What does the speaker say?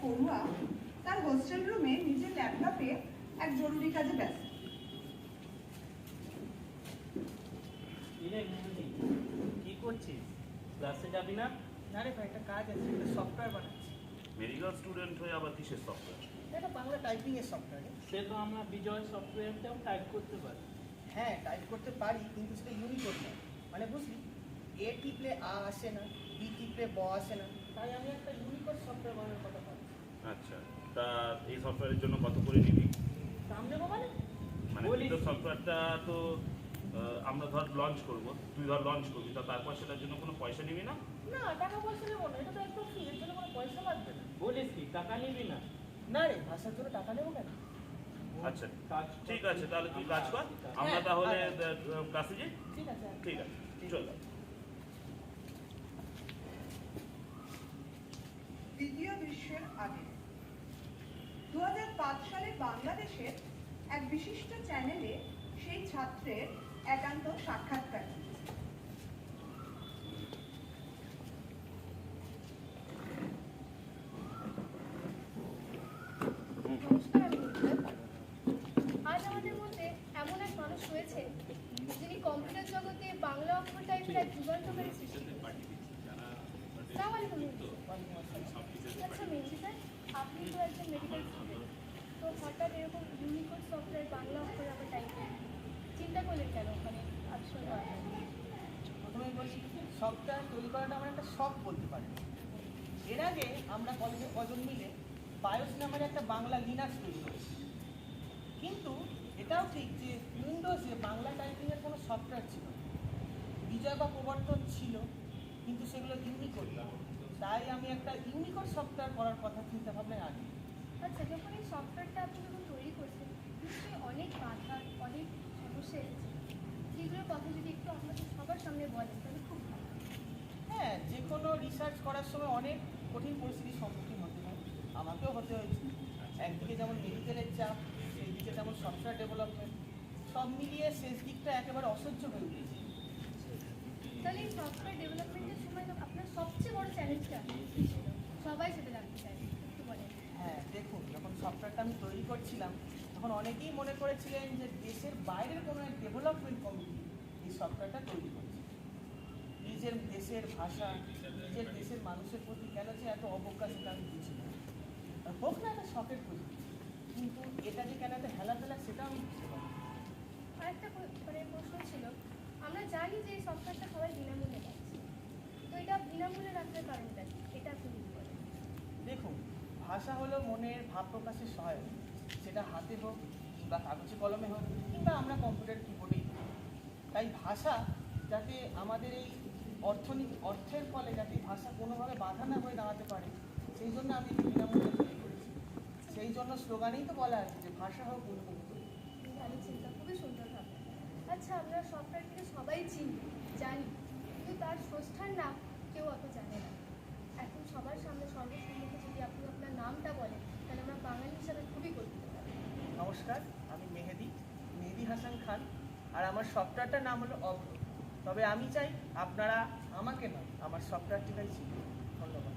পড়ুয়া তার হোস্টেল রুমে নিজের ল্যাপটপে এক জরুরি কাজে ব্যস্ত। কি করছিস? ক্লাসে যাবি না? না রে ভাই, একটা কাজ আছে, একটা সফটওয়্যার বানাচ্ছি। মেডিকেল স্টুডেন্ট হয়ে আবার কিসের সফটওয়্যার? এটা বাংলা টাইপিং এর সফটওয়্যার। সে তো আমরা বিজয় সফটওয়্যারটাও টাইপ করতে পারি। হ্যাঁ, টাইপ করতে পারি, কিন্তু সেটা ইউনিকোড না। মানে বুঝলি, এ টিপলে আ আসে না, বি টিপলে ব আসে না, তাই আমি একটা ইউনিকোড সফটওয়্যার বানানোর কথা ভাবছি। আচ্ছা, তা এই সফটওয়্যারের জন্য কত করে নিবি? দাম নেবো মানে? মানে তুই তো সফটওয়্যারটা তো আমরা ধর লঞ্চ করব, তুই ধর লঞ্চ করবি, তা তারপর সেটার জন্য কোনো পয়সা নিবি না? না, টাকা পয়সা নেবো না, এটা তো একদম ফ্রি, এর জন্য কোনো পয়সা লাগবে না। বলিস কি টাকা নিবি না? না রে, ভাষার জন্য টাকা নেবো কেন? আচ্ছা ঠিক আছে, তাহলে তুই কাজ কর, আমরা তাহলে ক্লাসে যাই। ঠিক আছে, ঠিক আছে, চল। দ্বিতীয় বিশ্বের আগে 2005 সালে বাংলাদেশের এক বিশিষ্ট চ্যানেলে সেই ছাত্রের একান্ত সাক্ষাৎকার। আজ আমাদের মধ্যে এমন এক মানুষ রয়েছে যিনি কম্পিউটার জগতে বাংলা অক্ষর টাইপের এক যুগান্তকারী সৃষ্টি করেছেন। আসসালামু আলাইকুম মেহেদী। আচ্ছা মেহেদী স্যার, আপনি তো একজন মেডিকেল স্টুডেন্ট, তো হঠাৎ এরকম ইউনিকোড সফটওয়্যার বাংলা অক্ষরে আবার টাইপ চিন্তা করলেন কেন ওখানে আসলে? প্রথমেই বলছি, সফটওয়্যার তৈরি করাটা আমার একটা শখ বলতে পারি। এর আগে আমরা কলেজে কজন মিলে বায়োস নামের একটা বাংলা লিনাক্স তৈরি করেছি, কিন্তু এটাও ঠিক যে উইন্ডোজে বাংলা টাইপিংয়ের কোনো সফটওয়্যার ছিল না। বিজয় বা প্রবর্তন ছিল, কিন্তু সেগুলো ইউনিকোড না। তাই আমি একটা ইউনিকোড সফটওয়্যার করার কথা চিন্তা ভাবনায় আনি। আচ্ছা, যখন এই সফটওয়্যারটা আপনি যখন তৈরি করছেন, নিশ্চয়ই অনেক বাধা, অনেক সমস্যা এসেছে, সেগুলোর কথা যদি একটু আপনাদের সবার সামনে বলেন তাহলে খুব ভালো। হ্যাঁ, যে কোনো রিসার্চ করার সময় অনেক কঠিন পরিস্থিতির সম্মুখীন হতে হয়, আমাকেও হতে হয়েছে। একদিকে যেমন মেডিকেলের চাপ, সেই দিকে যেমন সফটওয়্যার ডেভেলপমেন্ট, সব মিলিয়ে শেষ দিকটা একেবারে অসহ্য হয়ে গিয়েছে। তাহলে এই সফটওয়্যার ডেভেলপমেন্টের সময় আপনার সবচেয়ে বড় চ্যালেঞ্জটা কী ছিল? সবাই সেটা জানতে চায়, একটু বলেন। হ্যাঁ দেখুন, যখন সফটওয়্যারটা আমি তৈরি করছিলাম তখন অনেকেই মনে করেছিলেন যে দেশের বাইরের কোনো এক ডেভেলপমেন্ট কমিটি এই সফটওয়্যারটা তৈরি করছে। নিজের দেশের ভাষা, নিজের দেশের মানুষের প্রতি কেন যে এত অবজ্ঞা, সেটা আমি বুঝি না। হোক না একটা শখের প্রতি, কিন্তু এটা যে কেন এত হেলাফেলা সেটা আমি বুঝতে পারি। আরেকটা প্রশ্ন ছিল, আমরা জানি যে এই সফটওয়্যারটা সবাই বিনামূল্যে পাচ্ছে, তো এটা বিনামূল্যে রাখার কারণটা কি? এটা আপনি কি বলেন? দেখুন, ভাষা হলো মনের ভাব প্রকাশের সহায়ক, সেটা হাতে হোক কিংবা কাগজে কলমে হোক কিংবা আমরা কম্পিউটার কিবোর্ডেই হোক। তাই ভাষা যাতে আমাদের এই অর্থের ফলে যাতে ভাষা কোনোভাবে বাধা না হয়ে দাঁড়াতে পারে, সেই জন্য আমি বিনামূল্যে তৈরি করেছি। সেই জন্য স্লোগানেই তো বলা আছে যে ভাষা হোক উন্মুক্ত। ভালো চিন্তা, খুবই সুন্দর ভাবনা। আচ্ছা, আমরা সফটওয়্যারটিকে সবাই চিনি, জানি, কিন্তু তার স্রষ্টার নাম কেউ অত জানে না। এখন সবার সামনে সর্বসম্মুখে যদি আপনি আপনার নামটা বলেন, তাহলে আমরা বাঙালি হিসাবে খুবই গর্বিত হব। নমস্কার, আমি মেহেদী হাসান খান, আর আমার সফটওয়্যারটার নাম হলো অভ্র। তবে আমি চাই আপনারা আমাকে নয়, আমার সফটওয়্যারটিটাই চিনুন। ধন্যবাদ।